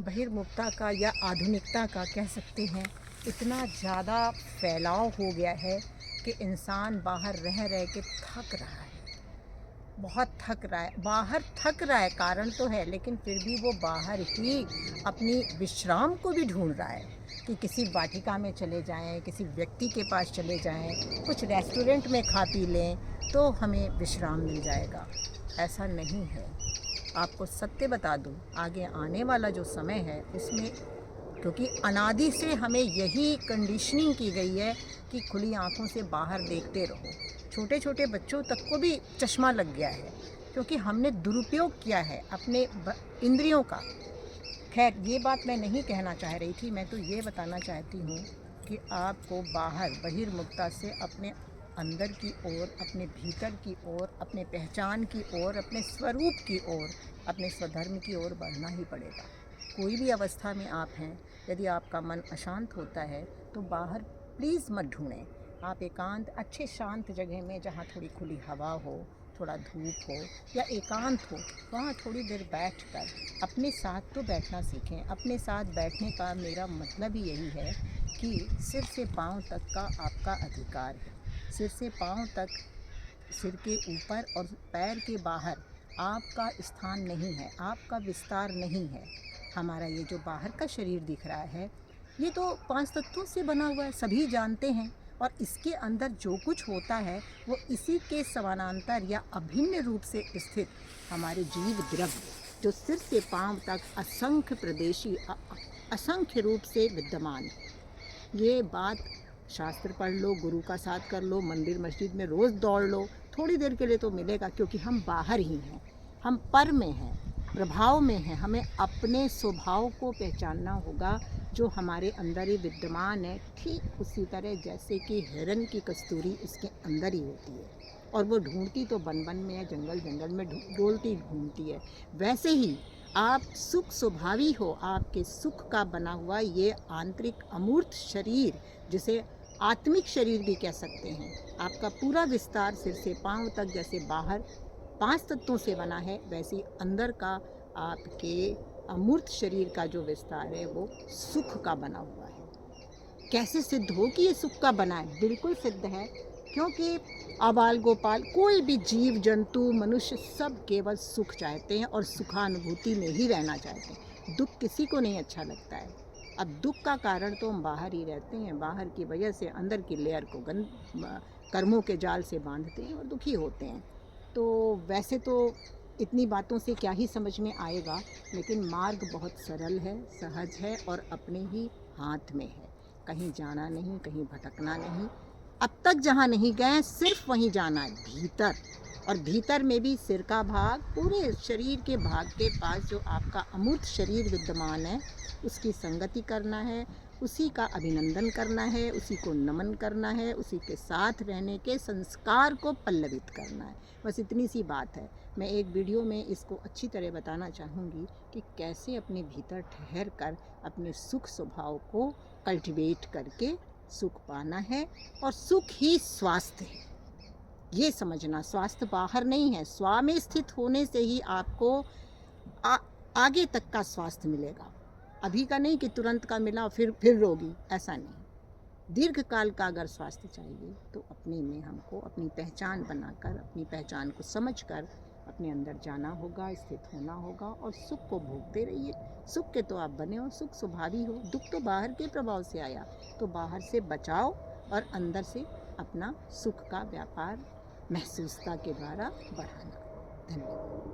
बहिर्मुखता का या आधुनिकता का कह सकते हैं, इतना ज़्यादा फैलाव हो गया है कि इंसान बाहर रह रह के थक रहा है। बहुत थक रहा है, बाहर थक रहा है, कारण तो है, लेकिन फिर भी वो बाहर ही अपनी विश्राम को भी ढूंढ रहा है कि किसी वाटिका में चले जाएं, किसी व्यक्ति के पास चले जाएं, कुछ रेस्टोरेंट में खा पी लें तो हमें विश्राम मिल जाएगा। ऐसा नहीं है। आपको सत्य बता दूं, आगे आने वाला जो समय है उसमें, क्योंकि अनादि से हमें यही कंडीशनिंग की गई है कि खुली आंखों से बाहर देखते रहो। छोटे छोटे बच्चों तक को भी चश्मा लग गया है क्योंकि हमने दुरुपयोग किया है अपने इंद्रियों का। खैर, ये बात मैं नहीं कहना चाह रही थी। मैं तो ये बताना चाहती हूँ कि आपको बाहर बहिर्मुखता से अपने अंदर की ओर, अपने भीतर की ओर, अपने पहचान की ओर, अपने स्वरूप की ओर, अपने स्वधर्म की ओर बढ़ना ही पड़ेगा। कोई भी अवस्था में आप हैं, यदि आपका मन अशांत होता है तो बाहर प्लीज़ मत ढूंढें। आप एकांत अच्छे शांत जगह में, जहाँ थोड़ी खुली हवा हो, थोड़ा धूप हो या एकांत हो, वहाँ थोड़ी देर बैठकर अपने साथ तो बैठना सीखें। अपने साथ बैठने का मेरा मतलब ही यही है कि सिर से पाँव तक का आपका अधिकार है। सिर से पाँव तक, सिर के ऊपर और पैर के बाहर आपका स्थान नहीं है, आपका विस्तार नहीं है। हमारा ये जो बाहर का शरीर दिख रहा है, ये तो 5 तत्वों से बना हुआ है, सभी जानते हैं। और इसके अंदर जो कुछ होता है वो इसी के समानांतर या अभिन्न रूप से स्थित हमारे जीव द्रव्य, जो सिर से पांव तक असंख्य प्रदेशी असंख्य रूप से विद्यमान। ये बात शास्त्र पढ़ लो, गुरु का साथ कर लो, मंदिर मस्जिद में रोज़ दौड़ लो, थोड़ी देर के लिए तो मिलेगा, क्योंकि हम बाहर ही हैं, हम पर में हैं, प्रभाव में हैं। हमें अपने स्वभाव को पहचानना होगा जो हमारे अंदर ही विद्यमान है, ठीक उसी तरह जैसे कि हिरन की कस्तूरी उसके अंदर ही होती है और वो ढूंढती तो बन बन में है, जंगल जंगल में डोलती घूमती है। वैसे ही आप सुख स्वभावी हो, आपके सुख का बना हुआ ये आंतरिक अमूर्त शरीर, जिसे आत्मिक शरीर भी कह सकते हैं, आपका पूरा विस्तार सिर से पांव तक जैसे बाहर 5 तत्वों से बना है, वैसे ही अंदर का आपके अमूर्त शरीर का जो विस्तार है वो सुख का बना हुआ है। कैसे सिद्ध हो कि ये सुख का बना है? बिल्कुल सिद्ध है, क्योंकि आबाल गोपाल कोई भी जीव जंतु मनुष्य सब केवल सुख चाहते हैं और सुखानुभूति में ही रहना चाहते हैं। दुख किसी को नहीं अच्छा लगता है। अब दुख का कारण तो हम बाहर ही रहते हैं, बाहर की वजह से अंदर की लेयर को कर्मों के जाल से बांधते हैं और दुखी होते हैं। तो वैसे तो इतनी बातों से क्या ही समझ में आएगा, लेकिन मार्ग बहुत सरल है, सहज है और अपने ही हाथ में है। कहीं जाना नहीं, कहीं भटकना नहीं। अब तक जहाँ नहीं गए सिर्फ वहीं जाना है, भीतर। और भीतर में भी सिर का भाग, पूरे शरीर के भाग के पास जो आपका अमूर्त शरीर विद्यमान है, उसकी संगति करना है, उसी का अभिनंदन करना है, उसी को नमन करना है, उसी के साथ रहने के संस्कार को पल्लवित करना है। बस इतनी सी बात है। मैं एक वीडियो में इसको अच्छी तरह बताना चाहूँगी कि कैसे अपने भीतर ठहर कर अपने सुख स्वभाव को कल्टिवेट करके सुख पाना है। और सुख ही स्वास्थ्य है, ये समझना। स्वास्थ्य बाहर नहीं है, स्व में स्थित होने से ही आपको आगे तक का स्वास्थ्य मिलेगा। अभी का नहीं कि तुरंत का मिला फिर रोगी, ऐसा नहीं। दीर्घ काल का अगर स्वास्थ्य चाहिए तो अपने में हमको अपनी पहचान बनाकर, अपनी पहचान को समझकर अपने अंदर जाना होगा, स्थित होना होगा और सुख को भोगते रहिए। सुख के तो आप बने हो, सुख स्वभावी हो। दुख तो बाहर के प्रभाव से आया, तो बाहर से बचाओ और अंदर से अपना सुख का व्यापार महसूसता के द्वारा बढ़ाना। धन्यवाद।